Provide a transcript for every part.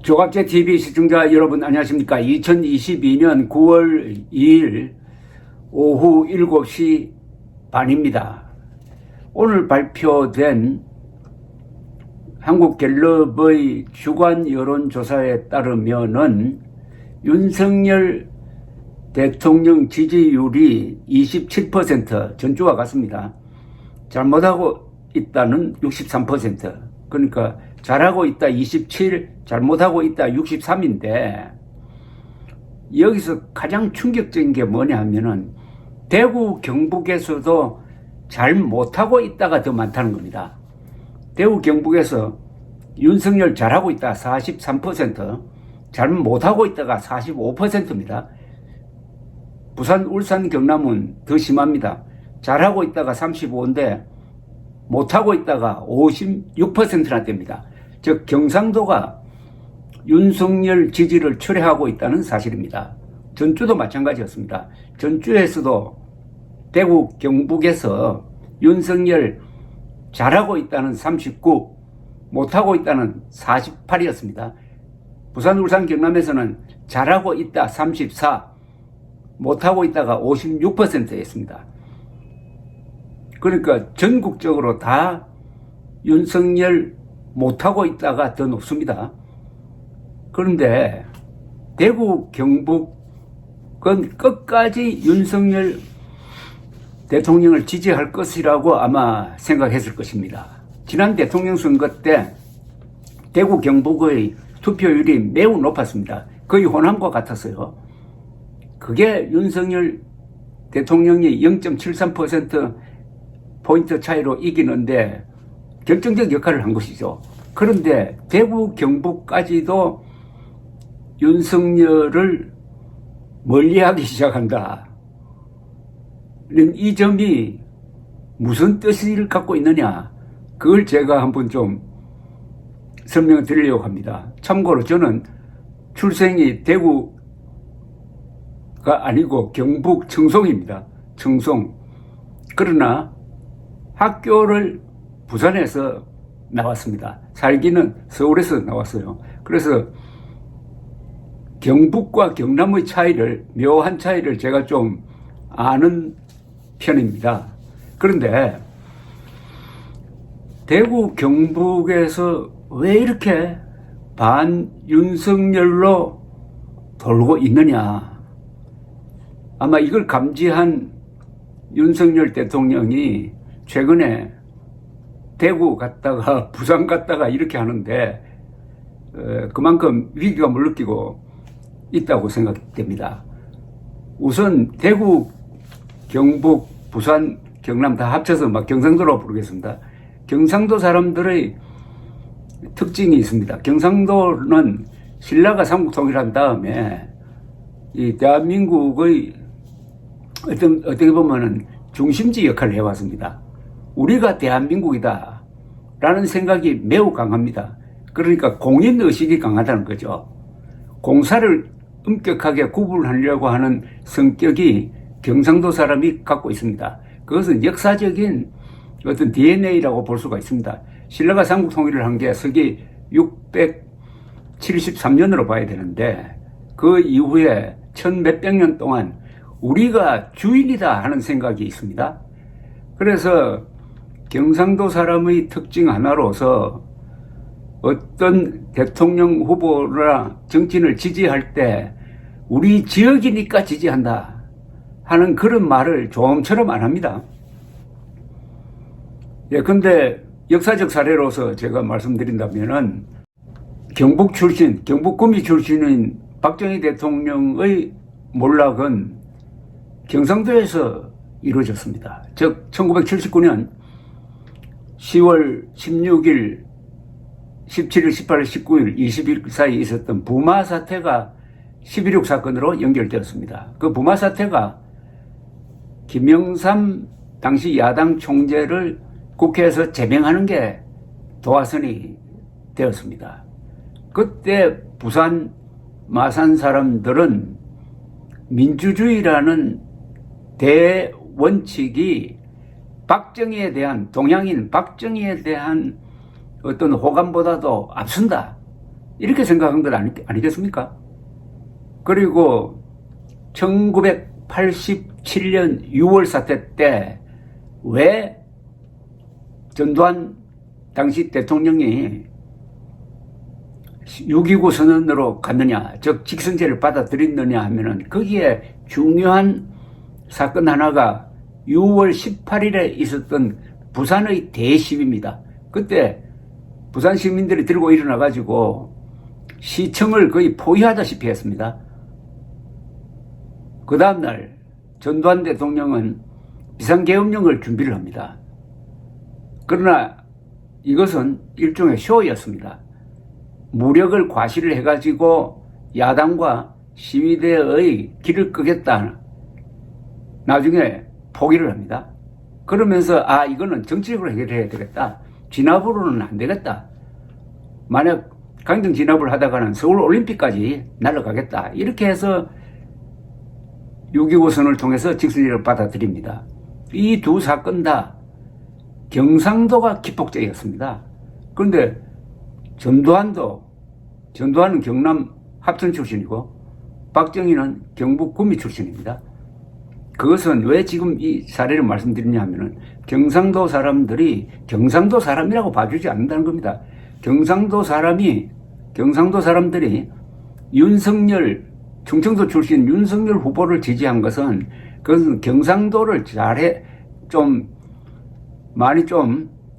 조갑제TV 시청자 여러분 안녕하십니까. 2022년 9월 2일 오후 7시 반입니다. 오늘 발표된 한국갤럽의 주간 여론조사에 따르면은 윤석열 대통령 지지율이 27%, 전주와 같습니다. 잘못하고 있다는 63%, 그러니까 잘하고 있다 27, 잘못하고 있다 63인데, 여기서 가장 충격적인 게 뭐냐 하면은 대구 경북에서도 잘 못하고 있다가 더 많다는 겁니다. 대구 경북에서 윤석열 잘하고 있다 43%, 잘 못하고 있다가 45%입니다. 부산, 울산, 경남은 더 심합니다. 잘하고 있다가 35인데 못하고 있다가 56%나 됩니다. 즉 경상도가 윤석열 지지를 철회하고 있다는 사실입니다. 전주도 마찬가지였습니다. 전주에서도 대구 경북에서 윤석열 잘하고 있다는 39, 못하고 있다는 48이었습니다. 부산, 울산, 경남에서는 잘하고 있다 34, 못하고 있다가 56%였습니다. 그러니까 전국적으로 다 윤석열 못하고 있다가 더 높습니다. 그런데 대구 경북은 끝까지 윤석열 대통령을 지지할 것이라고 아마 생각했을 것입니다. 지난 대통령 선거 때 대구 경북의 투표율이 매우 높았습니다. 거의 호남과 같았어요. 그게 윤석열 대통령이 0.73%포인트 차이로 이기는데 결정적 역할을 한 것이죠. 그런데 대구 경북까지도 윤석열을 멀리하기 시작한다. 이 점이 무슨 뜻을 갖고 있느냐, 그걸 제가 한번 좀 설명을 드리려고 합니다. 참고로 저는 출생이 대구가 아니고 경북 청송입니다. 청송. 그러나 학교를 부산에서 나왔습니다. 살기는 서울에서 나왔어요. 그래서 경북과 경남의 차이를, 묘한 차이를 제가 좀 아는 편입니다. 그런데 대구 경북에서 왜 이렇게 반윤석열로 돌고 있느냐. 아마 이걸 감지한 윤석열 대통령이 최근에 대구 갔다가 부산 갔다가 이렇게 하는데 그만큼 위기감을 느끼고 있다고 생각됩니다. 우선 대구, 경북, 부산, 경남 다 합쳐서 막 경상도라고 부르겠습니다. 경상도 사람들의 특징이 있습니다. 경상도는 신라가 삼국통일한 다음에 이 대한민국의 어떻게 보면은 중심지 역할을 해왔습니다. 우리가 대한민국이다 라는 생각이 매우 강합니다. 그러니까 공인의식이 강하다는 거죠. 공사를 엄격하게 구분하려고 하는 성격이 경상도 사람이 갖고 있습니다. 그것은 역사적인 어떤 DNA라고 볼 수가 있습니다. 신라가 삼국통일을 한 게 서기 673년으로 봐야 되는데 그 이후에 천몇백 년 동안 우리가 주인이다 하는 생각이 있습니다. 그래서 경상도 사람의 특징 하나로서 어떤 대통령 후보나 정치인을 지지할 때 우리 지역이니까 지지한다 하는 그런 말을 좀처럼 안 합니다. 예, 근데 역사적 사례로서 제가 말씀드린다면은 경북 출신, 경북구미 출신인 박정희 대통령의 몰락은 경상도에서 이루어졌습니다. 즉 1979년 10월 16일, 17일, 18일, 19일, 20일 사이에 있었던 부마 사태가 11.6 사건으로 연결되었습니다. 그 부마 사태가 김영삼 당시 야당 총재를 국회에서 제명하는 게 도화선이 되었습니다. 그때 부산, 마산 사람들은 민주주의라는 대원칙이 박정희에 대한, 동양인 박정희에 대한 어떤 호감보다도 앞선다 이렇게 생각한 것 아니겠습니까? 그리고 1987년 6월 사태 때 왜 전두환 당시 대통령이 6.29 선언으로 갔느냐, 즉 직선제를 받아들였느냐 하면은 거기에 중요한 사건 하나가 6월 18일에 있었던 부산의 대시위입니다. 그때 부산 시민들이 들고 일어나가지고 시청을 거의 포위하다시피 했습니다. 그 다음날 전두환 대통령은 비상계엄령을 준비를 합니다. 그러나 이것은 일종의 쇼였습니다. 무력을 과시를 해가지고 야당과 시위대의 길을 끄겠다. 나중에 포기를 합니다. 그러면서 이거는 정치적으로 해결해야 되겠다. 진압으로는 안 되겠다. 만약 강경 진압을 하다가는 서울올림픽까지 날아가겠다. 이렇게 해서 6.25 선언을 통해서 직선제를 받아들입니다. 이 두 사건 다 경상도가 기폭제였습니다. 그런데 전두환은 경남 합천 출신이고 박정희는 경북 구미 출신입니다. 그것은 왜 지금 이 사례를 말씀드리냐 하면은 경상도 사람들이 경상도 사람이라고 봐주지 않는다는 겁니다. 경상도 사람들이 윤석열, 충청도 출신 윤석열 후보를 지지한 것은 그것은 경상도를 많이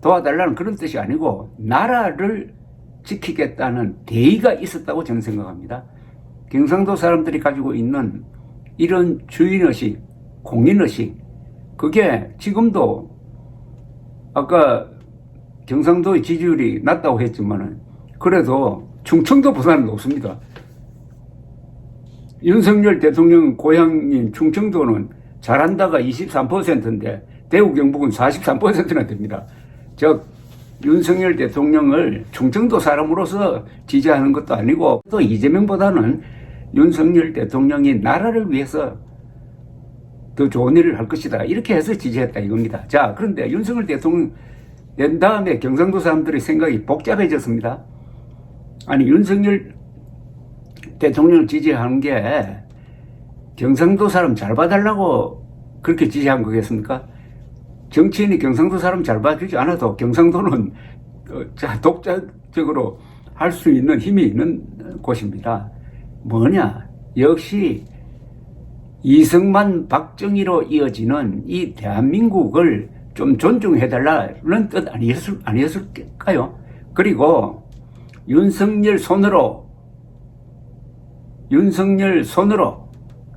도와달라는 그런 뜻이 아니고 나라를 지키겠다는 대의가 있었다고 저는 생각합니다. 경상도 사람들이 가지고 있는 이런 주인의식, 공인의식, 그게 지금도 아까 경상도의 지지율이 낮다고 했지만은 그래도 충청도 부산은 높습니다. 윤석열 대통령 고향인 충청도는 잘한다가 23%인데 대구 경북은 43%나 됩니다. 즉 윤석열 대통령을 충청도 사람으로서 지지하는 것도 아니고 또 이재명보다는 윤석열 대통령이 나라를 위해서 더 좋은 일을 할 것이다. 이렇게 해서 지지했다 이겁니다. 자, 그런데 윤석열 대통령 된 다음에 경상도 사람들의 생각이 복잡해졌습니다. 아니, 윤석열 대통령을 지지하는 게 경상도 사람 잘 봐달라고 그렇게 지지한 거겠습니까? 정치인이 경상도 사람 잘 봐주지 않아도 경상도는 독자적으로 할 수 있는 힘이 있는 곳입니다. 뭐냐? 역시 이승만, 박정희로 이어지는 이 대한민국을 좀 존중해달라는 뜻 아니었을까요? 그리고 윤석열 손으로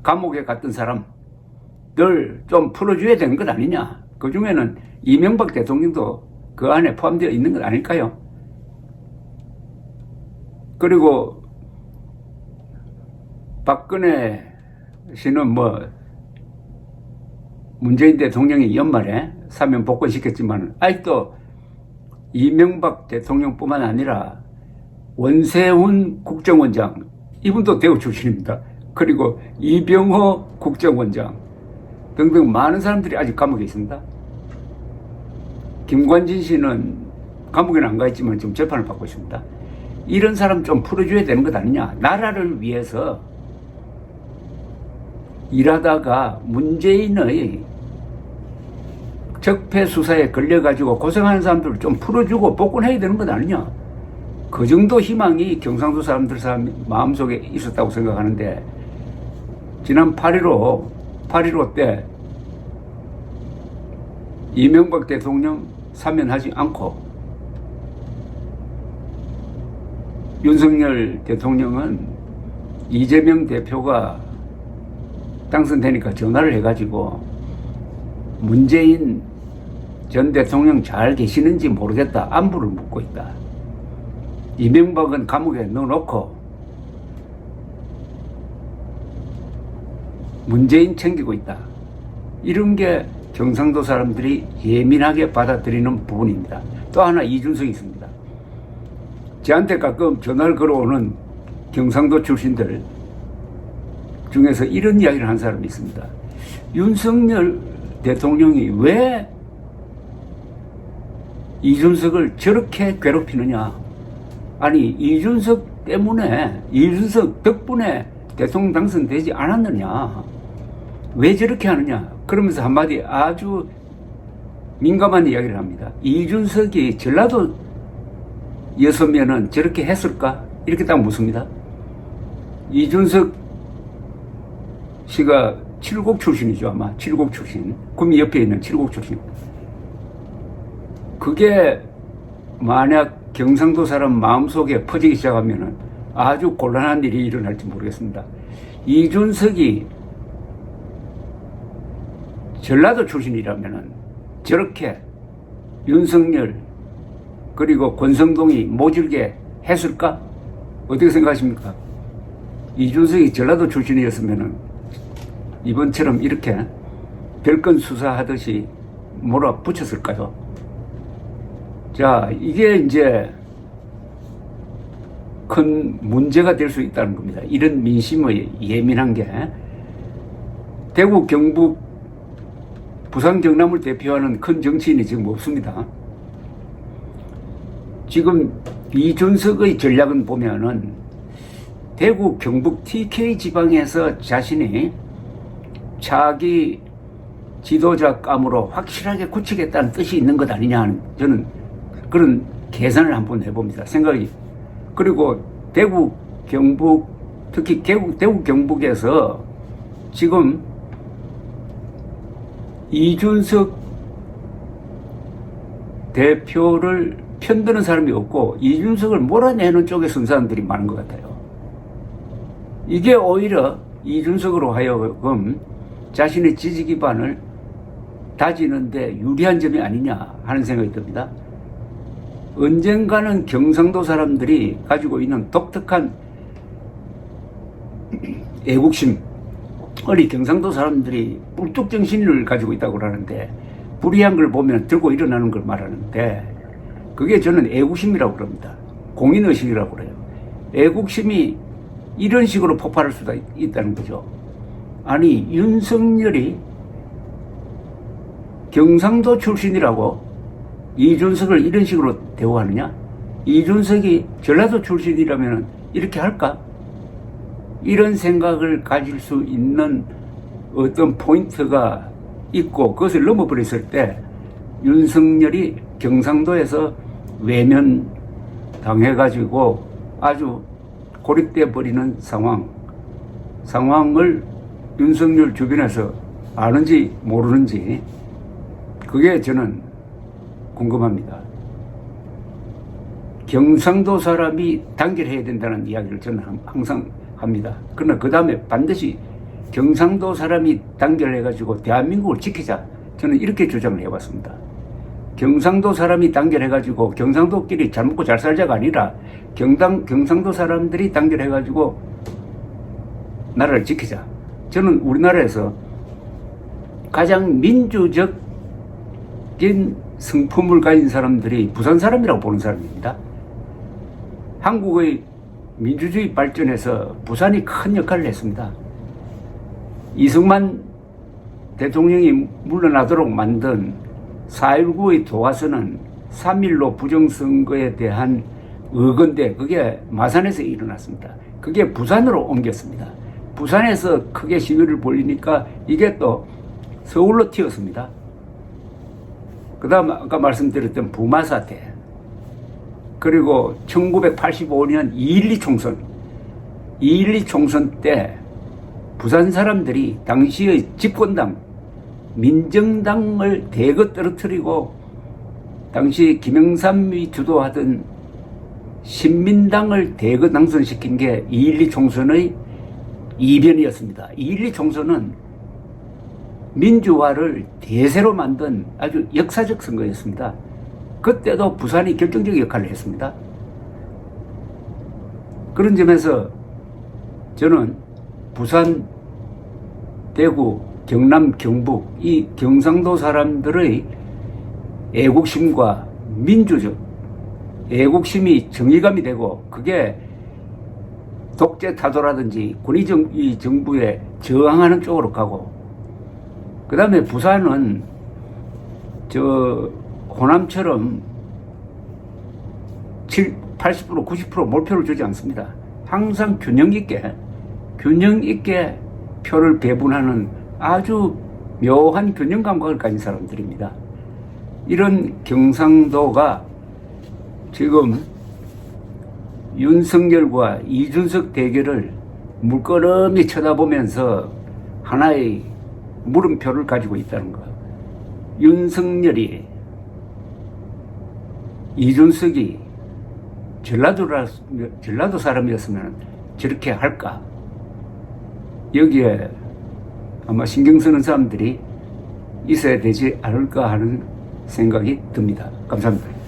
감옥에 갔던 사람들 좀 풀어줘야 되는 것 아니냐? 그 중에는 이명박 대통령도 그 안에 포함되어 있는 것 아닐까요? 그리고 박근혜 씨는 문재인 대통령이 연말에 사면 복권시켰지만 아직도 이명박 대통령뿐만 아니라 원세훈 국정원장, 이분도 대구 출신입니다. 그리고 이병호 국정원장 등등 많은 사람들이 아직 감옥에 있습니다. 김관진 씨는 감옥에는 안 가 있지만 지금 재판을 받고 있습니다. 이런 사람 좀 풀어줘야 되는 것 아니냐. 나라를 위해서 일하다가 문재인의 적폐 수사에 걸려가지고 고생하는 사람들을 좀 풀어주고 복권해야 되는 것 아니냐. 그 정도 희망이 경상도 사람들 마음속에 있었다고 생각하는데 지난 8.15 때 이명박 대통령 사면하지 않고 윤석열 대통령은 이재명 대표가 당선되니까 전화를 해가지고 문재인 전 대통령 잘 계시는지 모르겠다. 안부를 묻고 있다. 이명박은 감옥에 넣어놓고 문재인 챙기고 있다. 이런 게 경상도 사람들이 예민하게 받아들이는 부분입니다. 또 하나 이준석이 있습니다. 저한테 가끔 전화를 걸어오는 경상도 출신들 중에서 이런 이야기를 한 사람이 있습니다. 윤석열 대통령이 왜 이준석을 저렇게 괴롭히느냐. 아니, 이준석 때문에 이준석 덕분에 대통령 당선되지 않았느냐. 왜 저렇게 하느냐. 그러면서 한마디 아주 민감한 이야기를 합니다. 이준석이 전라도였으면은 저렇게 했을까? 이렇게 딱 묻습니다. 이준석 씨가 칠곡 출신이죠. 아마 칠곡 출신. 구미 옆에 있는 칠곡 출신. 그게 만약 경상도 사람 마음속에 퍼지기 시작하면은 아주 곤란한 일이 일어날지 모르겠습니다. 이준석이 전라도 출신이라면은 저렇게 윤석열 그리고 권성동이 모질게 했을까? 어떻게 생각하십니까? 이준석이 전라도 출신이었으면은 이번처럼 이렇게 별건 수사하듯이 몰아붙였을까요? 자, 이게 이제 큰 문제가 될 수 있다는 겁니다. 이런 민심의 예민한 게 대구, 경북, 부산, 경남을 대표하는 큰 정치인이 지금 없습니다. 지금 이준석의 전략은 보면은 대구, 경북, TK 지방에서 자신이 자기 지도자감으로 확실하게 굳히겠다는 뜻이 있는 것 아니냐 하는 저는 그런 계산을 한번 해봅니다. 생각이. 그리고 대구, 경북, 특히 대구, 경북에서 지금 이준석 대표를 편드는 사람이 없고 이준석을 몰아내는 쪽에 선 사람들이 많은 것 같아요. 이게 오히려 이준석으로 하여금 자신의 지지 기반을 다지는데 유리한 점이 아니냐 하는 생각이 듭니다. 언젠가는 경상도 사람들이 가지고 있는 독특한 애국심, 어리 경상도 사람들이 뿔뚝정신을 가지고 있다고 그러는데 불이한 걸 보면 들고 일어나는 걸 말하는데 그게 저는 애국심이라고 그럽니다. 공인의식이라고 그래요. 애국심이 이런 식으로 폭발할 수가 있다는 거죠. 아니 윤석열이 경상도 출신이라고 이준석을 이런 식으로 대우하느냐? 이준석이 전라도 출신이라면 이렇게 할까? 이런 생각을 가질 수 있는 어떤 포인트가 있고 그것을 넘어버렸을 때 윤석열이 경상도에서 외면 당해가지고 아주 고립돼 버리는 상황을 윤석열 주변에서 아는지 모르는지 그게 저는 궁금합니다. 경상도 사람이 단결해야 된다는 이야기를 저는 항상 합니다. 그러나 그 다음에 반드시 경상도 사람이 단결해가지고 대한민국을 지키자. 저는 이렇게 주장을 해봤습니다. 경상도 사람이 단결해가지고 경상도끼리 잘 먹고 잘 살자가 아니라 경상도 사람들이 단결해가지고 나라를 지키자. 저는 우리나라에서 가장 민주적인 성품을 가진 사람들이 부산 사람이라고 보는 사람입니다. 한국의 민주주의 발전에서 부산이 큰 역할을 했습니다. 이승만 대통령이 물러나도록 만든 4.19의 도화선은 3.15 부정선거에 대한 의건데 그게 마산에서 일어났습니다. 그게 부산으로 옮겼습니다. 부산에서 크게 시위를 벌이니까 이게 또 서울로 튀었습니다. 그 다음 아까 말씀드렸던 부마 사태 그리고 1985년 2.12 총선 2.12 총선 때 부산 사람들이 당시의 집권당 민정당을 대거 떨어뜨리고 당시 김영삼이 주도하던 신민당을 대거 당선시킨 게 2.12 총선의 이변이었습니다. 2.12 총선은 민주화를 대세로 만든 아주 역사적 선거였습니다. 그때도 부산이 결정적 역할을 했습니다. 그런 점에서 저는 부산, 대구, 경남, 경북 이 경상도 사람들의 애국심과 민주적 애국심이 정의감이 되고 그게 독재 타도라든지 군의 정부에 저항하는 쪽으로 가고 그 다음에 부산은 호남처럼 80% 90% 몰표를 주지 않습니다. 항상 균형 있게 표를 배분하는 아주 묘한 균형 감각을 가진 사람들입니다. 이런 경상도가 지금 윤석열과 이준석 대결을 물끄러미 쳐다보면서 하나의 물음표를 가지고 있다는 거. 윤석열이 이준석이 전라도 사람이었으면 저렇게 할까? 여기에 아마 신경 쓰는 사람들이 있어야 되지 않을까 하는 생각이 듭니다. 감사합니다.